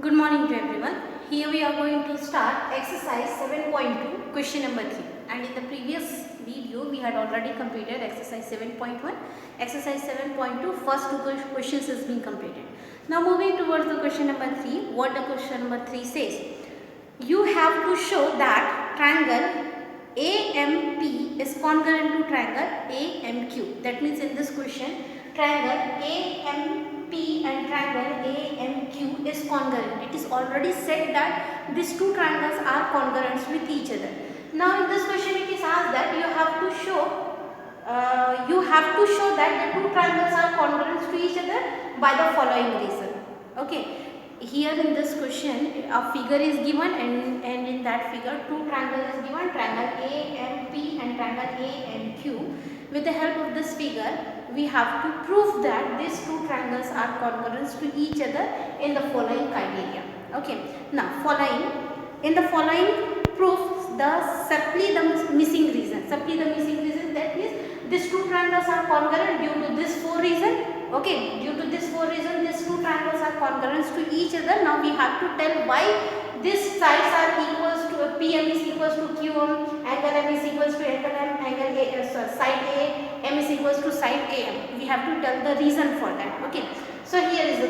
Good morning to everyone. Here we are going to start exercise 7.2 question number 3, and in the previous video we had already completed exercise 7.1. Exercise 7.2 first two questions has been completed. Now moving towards the question number 3, what the question number 3 says. You have to show that triangle AMP is congruent to triangle AMQ. That means in this question triangle AMP and triangle AMQ is congruent. It is already said that these two triangles are congruent with each other. Now in this question it is asked that you have to show that the two triangles are congruent to each other by the following reason. Okay. Here in this question a figure is given and in that figure two triangles is given, triangle AMP and triangle AMQ. With the help of this figure we have to prove that these two triangles are congruent to each other in the following criteria. Okay. Now in the following proof supply the missing reason. That means these two triangles are congruent due to this four reason. Okay, due to this four reason these two triangles are congruent to each other. Now we have to tell why these sides are equals to PM is equals to QM, angle M is equals to angle M, angle A, side A, M is equals to side AM. We have to tell the reason for that. Okay, so here is the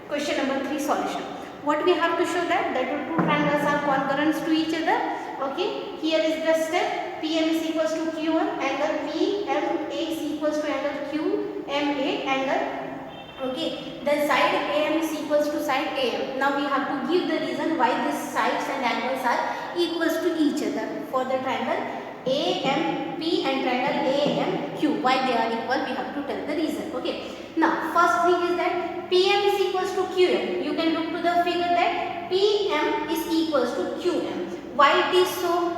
question number 3 solution. What we have to show that the two triangles are congruent to each other. Okay, here is the step. PM is equals to Q1, angle PMA is equals to angle QMA angle. Okay, then side AM is equals to side AM. Now we have to give the reason why these sides and angles are equals to each other for the triangle AMP and triangle AMQ. Why they are equal, we have to tell the reason. Okay. Now first thing is that PM is equals to QM. You can look to the figure that PM is equals to QM. Why it is so?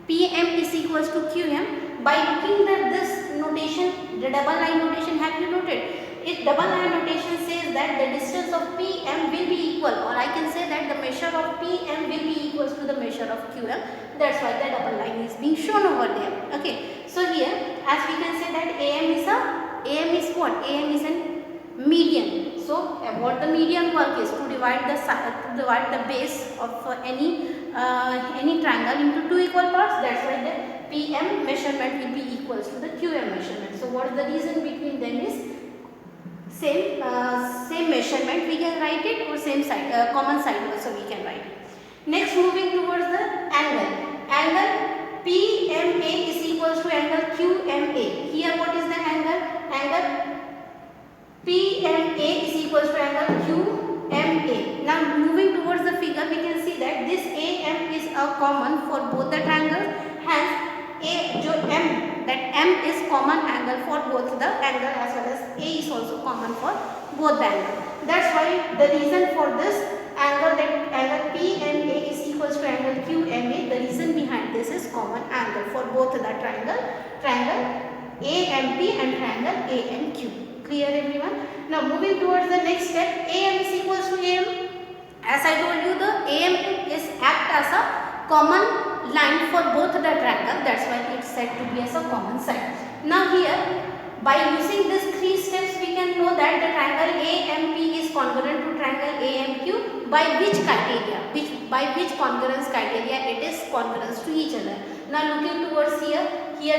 PM is equals to QM. By looking at this notation, the double line notation, have you noted? If double line notation says that the distance of PM will be equal, or I can say that the measure of PM will be equals to the measure of QM. That's why the double line is being shown over there. Okay. So here, as we can say that AM is what? AM is a median. So what the median work is to divide the base of any triangle into two equal parts. That's why the PM measurement will be equals to the QM measurement. So what is the reason between them is same measurement we can write it, or same side common side also we can write it. Next, moving towards the angle. Angle PMA is equals to angle QMA. Here what is the angle? Angle PMA is equals to angle QMA. Now moving towards the figure, we can see that this AM is a common for both the triangles. Hence M is common angle for both the angle, as well as A is also common for both the angle. That's why the reason for this angle, that angle PMA is equals to angle QMA, the reason behind this is common angle for both the triangle AMP and triangle AMQ. Clear everyone? Now moving towards the next step, AM is equals to AM. As I told you, the AM is act as a common line for both the triangle. That's why it's said to be as a common side. Now here, by using these three steps, we can know that the triangle AMP is congruent to triangle AMQ. By which criteria? By which congruence criteria it is congruent to each other? Now looking towards here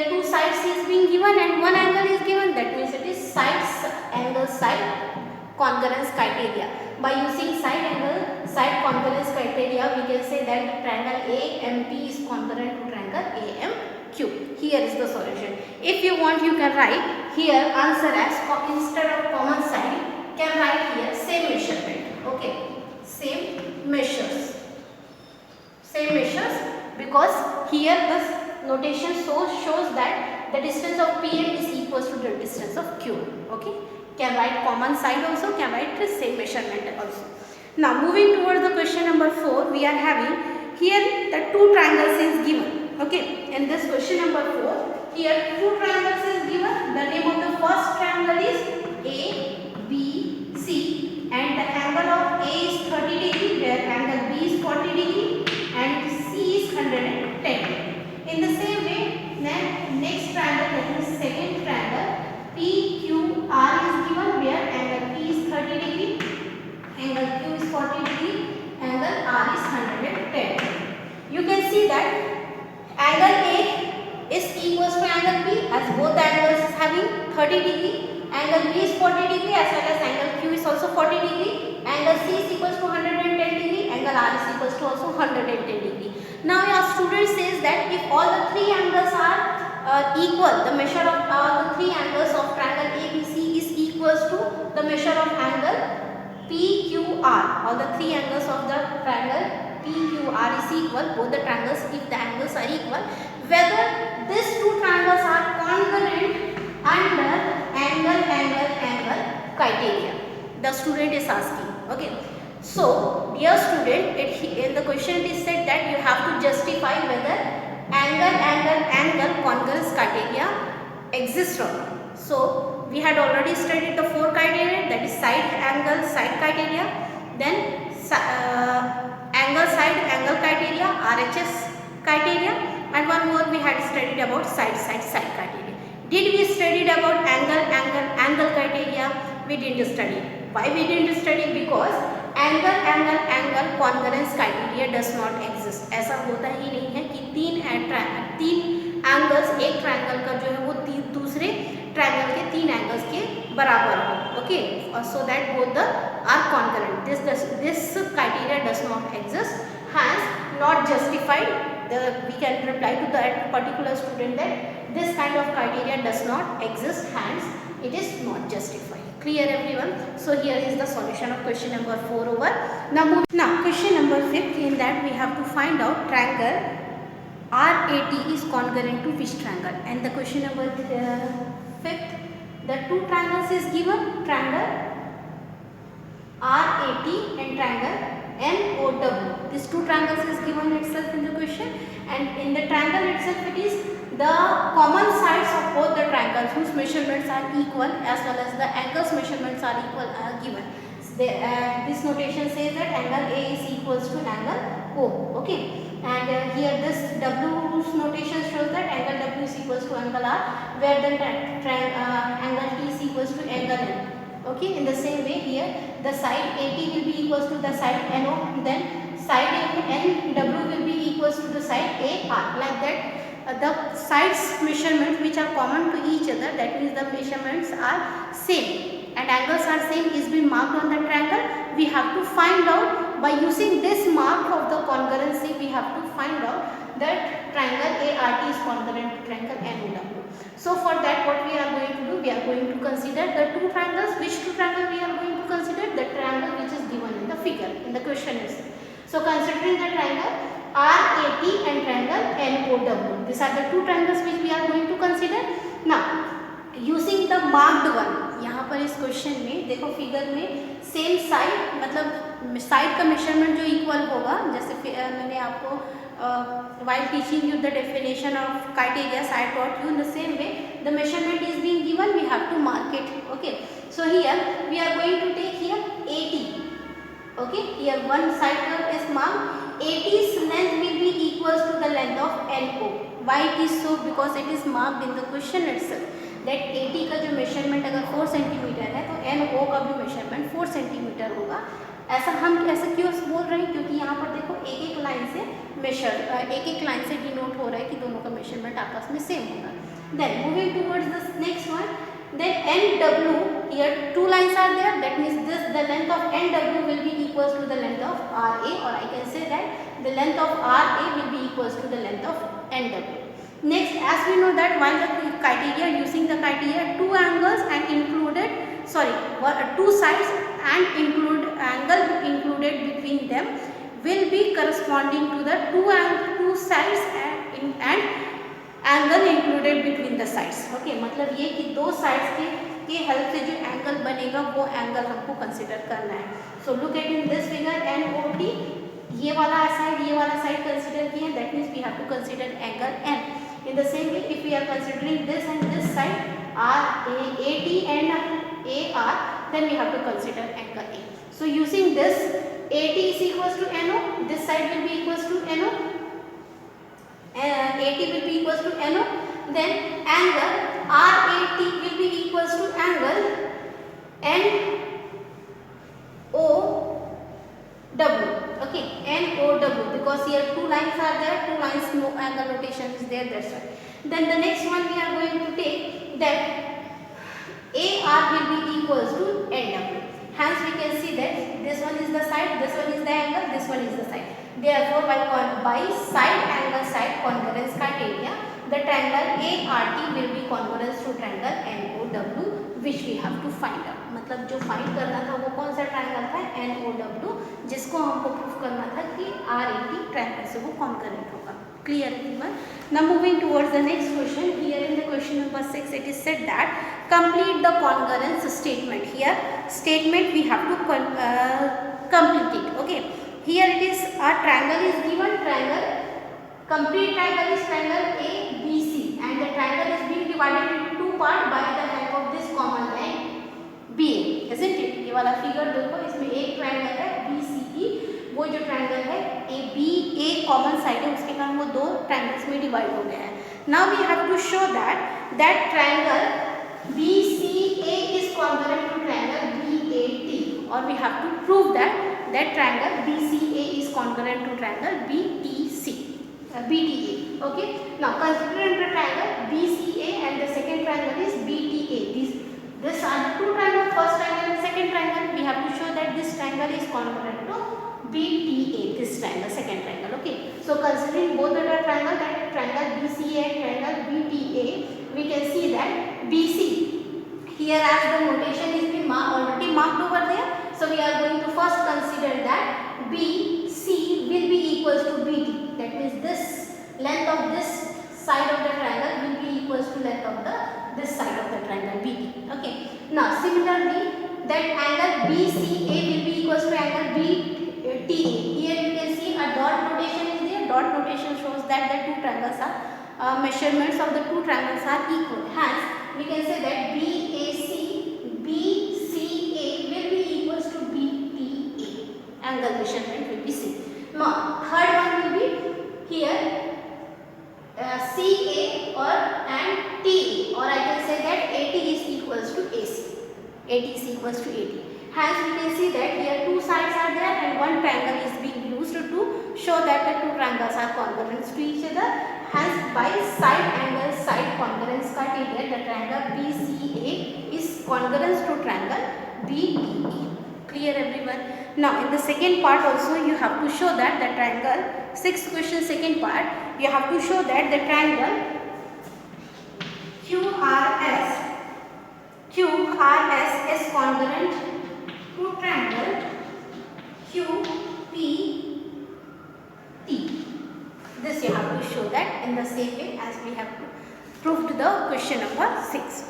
two sides is being given and one angle is given. That means it is side congruence criteria. By using side congruence criteria, we can say that triangle AMP is congruent to triangle AMQ. Here is the solution. If you want, you can write here answer as instead of common side, can write here same measurement. Okay, same measures, because here this notation shows that the distance of PM is equals to the distance of Q. Okay, can write common side also, can write the same measurement also. Now moving towards the question number 4, we are having here the two triangles is given. Okay, in this question number 4, here two triangles is given. The name of the first triangle is ABC, and the angle of A is 30 degree, where angle B is 40 degree, and C is 110. In the same way, next triangle, that is second triangle, PQR is given, where angle P is 30 degree, angle Q is 40 degree, angle R is 110 degree. You can see that angle A is equals to angle B, as both angles is having 30 degree. Angle B is 40 degree as well as angle Q is also 40 degree. Angle C is equals to 110 degree. Angle R is equals to also 110 degree. Now your student says that if all the three angles are equal, the measure of all the three angles of triangle ABC is equals to the measure of angle PQR. All the three angles of the triangle PQR is equal. Both the triangles, if the angles are equal, whether these two triangles are congruent under angle criteria. The student is asking. Okay. So, dear student, in the question it is said that you have to justify whether angle congruence criteria exists or not. So, we had already studied the four criteria, that is side criteria, then angle criteria, RHS criteria, and one more we had studied about side criteria. Did we studied about angle criteria? We didn't study. Why we didn't study? Because angle congruence criteria does not exist. ऐसा होता ही नहीं है कि तीन angles, एक triangle का जो है वो दूसरे ट्रायंगल के तीन एंगल्स के बराबर हो. Okay, so that both the are concurrent. This criteria does not exist, hence not justified. We can reply to that particular student that this kind of criteria does not exist, hence it is not justified. Clear everyone? So here is the solution of question number 4 over. Now question number 5, in that we have to find out triangle RAT is congruent to which triangle. And the question number 5, the two triangles is given, triangle RAT and triangle NOW. These two triangles is given itself in the question, and in the triangle itself it is the common sides of both the triangles whose measurements are equal as well as the angles measurements are equal are given. This notation says that angle A is equals to angle O. Okay, and here this W's notation shows that angle W is equals to angle R, where the angle T is equals to angle N. Okay, in the same way here the side AT will be equals to the side NO, then side NW will be equals to the side AR. Like that, the sides measurements which are common to each other, that means the measurements are same and angles are same, is been marked on the triangle. We have to find out by using this mark of the congruency. We have to find out that triangle ART is congruent to triangle NOW. So for that, what we are going to do, we are going to consider the two triangles. Which two triangles we are going to consider? The triangle which is given in the figure, in the question is. So considering the triangle RAT and triangle NOW, these are the two triangles which we are going to consider. Now using the marked one, यहाँ पर इस question में देखो figure में same side, मतलब side का measurement जो equal होगा, जैसे मैंने आपको while teaching you the definition of criteria I taught you in the same way, the measurement is being given, we have to mark it. Okay, so here we are going to take here AT. Okay, here one side curve is marked. AT's length will be equals to the length of NO. Why it is so? Because it is marked in the question itself that AT का जो measurement अगर 4 centimetre है तो NO का भी measurement 4 centimetre होगा. ऐसा हम ऐसा क्यों बोल रहे हैं? क्योंकि यहाँ पर देखो एक लाइन से एक लाइन से डिनोट हो रहा है कि दोनों का मेजरमेंट आपस में सेम होगा. Then moving towards the next one, then NW, here two lines are there, that means the length of NW will be equals to the length of RA, or I can say that the length of RA will be equals to the length of NW. Next, as we know that while the criteria, using the criteria, two angles and two sides and angle included between them will be corresponding to the two sides and angle included between the sides. Okay, मतलब ये कि दो sides के help से जो angle बनेगा वो angle हमको कंसिडर करना है. So look at in this figure NOT, ये वाला साइड कंसिडर किया, that means we have to consider angle N. In the same way if we are considering this and this side AT and AR, then we have to consider angle A. So using this, AT is equals to NO, this side will be equals to NO, AT will be equals to NO, then angle RAT will be equals to angle NO because here two lines are there, two lines no angle rotation is there, that's why. Then the next one we are going to take that AR will be equals to NW. Hence we can see that this one is the side, this one is the angle, this one is the side. Therefore by side angle side congruence criteria, the triangle ART will be congruence to triangle NOW, which we have to find out. मतलब जो find करना था वो कौन सा triangle था, NOW, जिसको हमको प्रूफ करना था कि RAT ट्रायंगल से वो कॉन्करेंट होगा. Clear everyone? Now moving towards the next question. Here in the question number 6 it is said that complete the congruence statement. Here statement we have to complete it. Okay. Here it is a triangle is given, triangle, complete triangle is triangle ABC, and the triangle is being divided into two parts by the help of this common line BA, isn't it? ये वाला figure देखो, इसमें एक triangle है BCE, वो जो triangle है A common side है, उसके कारण वो दो ट्रायंगल्स में डिवाइड हो गया है. Now we have to show that triangle BCA is congruent to triangle BAT, or we have to prove that triangle BCA is congruent to triangle BTA. Okay. Now consider the triangle BCA and the second triangle is BTA. These are the two triangles, first triangle and second triangle. We have to show that this triangle is congruent to BTA, this triangle, second triangle. Okay. So considering both the triangle, that triangle BCA and triangle BTA, we can see that BC, here as the notation is been already marked over there. So we are going to first consider that BC will be equals to BT. That means this length of this side of the triangle will be equals to length of this side of the triangle BT. Okay. Now similarly, that angle BCA will be equals to angle BTA. Here you can see a dot notation is there. Dot notation shows that the two triangles are measurements of the two triangles are equal. Hence we can say that BCA will be equals to BTA. Angle measurement will be same. Now third one will be here CA and TA, or I can say that AT is equals to AC. AT is equals to AT. Hence we can see that here two sides are there and one triangle is being used to show that the two triangles are congruent to each other. Hence by side angle side congruence criteria, the triangle BCA is congruent to triangle BTA. Clear everyone? Now in the second part also you have to show that the triangle, sixth question second part, you have to show that the triangle QRS is congruent to triangle QPT. This you have to show that in the same way as we have proved the question number 6.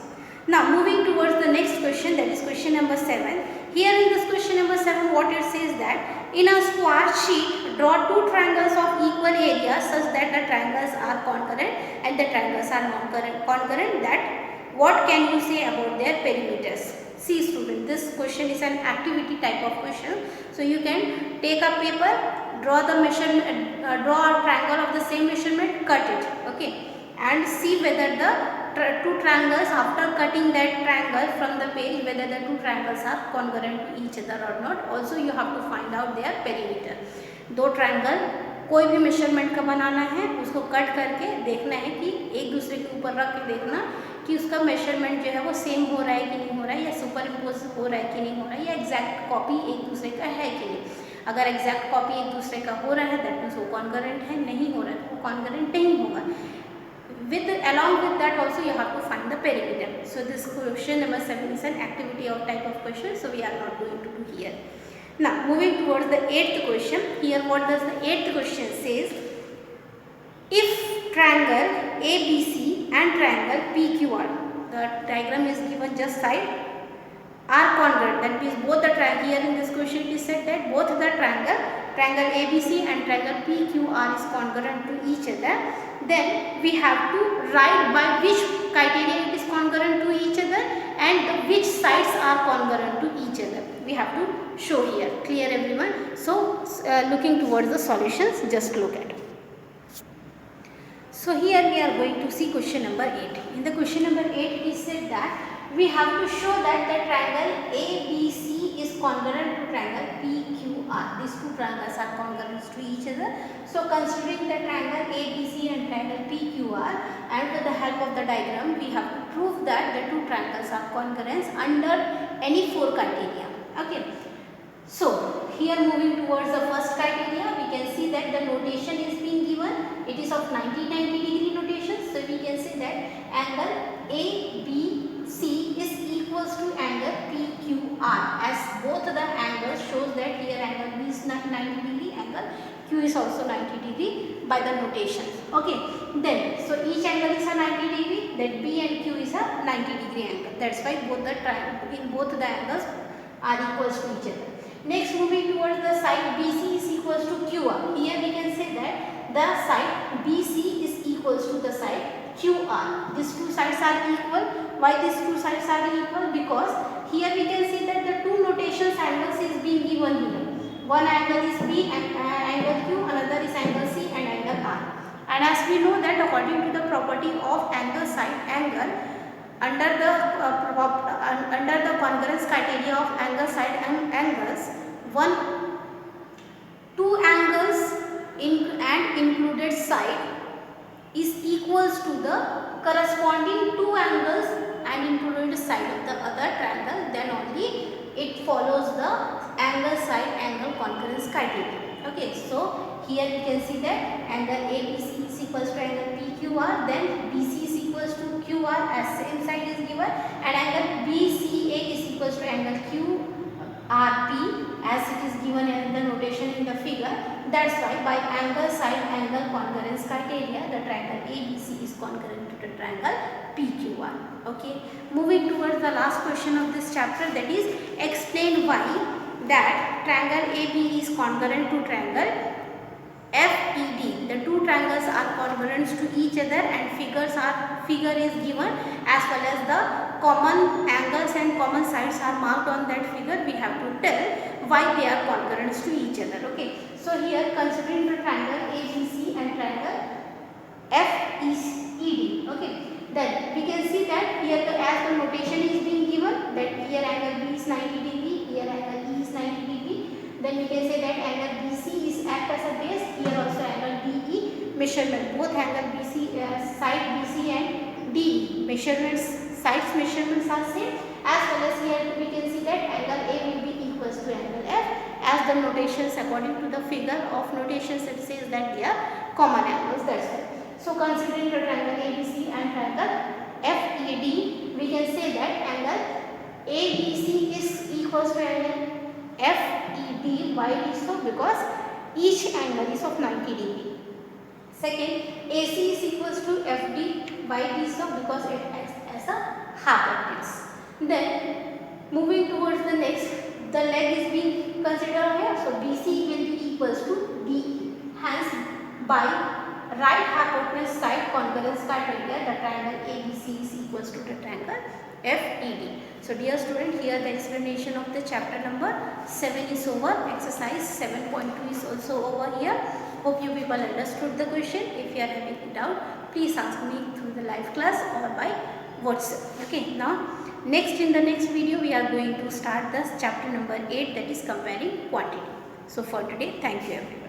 Now moving towards the next question, that is question number 7. Here in this question number 7, what it says that in a square sheet, draw two triangles of equal area such that the triangles are concurrent and the triangles are non-concurrent. That what can you say about their perimeters? See student, this question is an activity type of question. So you can take a paper, draw the measurement, draw a triangle of the same measurement, cut it, okay, and see whether the two triangles, after cutting that triangle from the page, whether the two triangles are congruent to each other or not. Also you have to find out their perimeter. दो triangle कोई भी measurement का बनाना है, उसको cut करके देखना है कि एक दूसरे के ऊपर रख के देखना कि उसका मेजरमेंट जो है वो सेम हो रहा है कि नहीं हो रहा है, या सुपर इम्पोज हो रहा है कि नहीं हो रहा है, या एग्जैक्ट कॉपी एक दूसरे का है कि नहीं. अगर एग्जैक्ट कॉपी एक दूसरे का हो रहा है दैट मीन्स वो कॉन्करेंट है, नहीं हो रहा है तो वो कॉन्करेंट नहीं होगा. Along with that also you have to find the perimeter. So this question number 7 is an activity of type of question, so we are not going to do here. Now moving towards the 8th question. Here what does the 8th question says? If triangle ABC and triangle PQR, the diagram is given just side, are congruent, that means both the triangle, here in this question it is said that both the triangle ABC and triangle PQR is congruent to each other, then we have to write by which criteria it is congruent to each other and which sides are congruent to each other. We have to show here. Clear everyone? So looking towards the solutions, just look at. So here we are going to see question number 8. In the question number 8 it is said that we have to show that the triangle ABC is congruent to triangle PQR. PQR. These two triangles are congruent to each other. So considering the triangle ABC and triangle PQR, and with the help of the diagram we have to prove that the two triangles are congruent under any four criteria. Okay. So here moving towards the first criteria, we can see that the notation is being given. It is of 90-90 degree notation. So we can say that angle ABC is equals to angle PQR, as both the angles shows that here angle B is 90 degree, angle Q is also 90 degree by the notation. Okay. Then so each angle is a 90 degree. That B and Q is a 90 degree angle. That's why both the angles are equals to each other. Next, moving towards the side BC is equals to QR. Here we can say that the side BC is equals to the side QR. These two sides are equal. Why these two sides are equal? Because here we can see that the two notations angles is being given here. One angle is B and angle Q, another is angle C and angle R. And as we know that according to the property of angle side angle, under the congruence criteria of angle side and angles, two angles and included side is equals to the corresponding two angles and included side of the other triangle, then only it follows the angle side angle congruence criteria. Okay, so here we can see that angle ABC is equals to angle PQR, then BC is equals to QR as same side is given, and angle BCA is equals to angle QRP as it is given in the notation in the figure. That's why by angle side angle congruence criteria, the triangle ABC is congruent to the triangle PQR. Okay, moving towards the last question of this chapter, that is explain why that triangle AB is congruent to triangle FED. The two triangles are congruent to each other and figure is given, as well as the common angles and common sides are marked on that figure. We have to tell why they are congruent to each other. Okay, so here considering the triangle ABC and triangle FED. Okay, then we can see that here as the notation is being given, that here angle B is 90 degree, here angle E is 90 degree. Then we can say that angle BC is act as a base, here also angle DE measurement. Both angle BC, side BC and DE measurements, sides measurements are same, as well as here we can see that angle A will be equals to angle F, as the notations according to the figure of notations it says that they are common angles. That's why. So considering the triangle ABC and triangle FED, we can say that angle ABC is equals to angle FED. Why it is so? Because each angle is of 90 degree. Second, AC is equals to FD. Why it is so? Because it acts as a hypotenuse. Then moving towards the next, the leg is being considered here. So BC will be equals to DE. Hence by right hypotenuse side congruence criteria, the triangle ABC is equals to the triangle FED. So dear student, here the explanation of the chapter number 7 is over. Exercise 7.2 is also over here. Hope you people understood the question. If you are having a doubt, please ask me through the live class or by WhatsApp. Okay, now in the next video we are going to start the chapter number 8, that is comparing quantity. So for today, thank you everyone.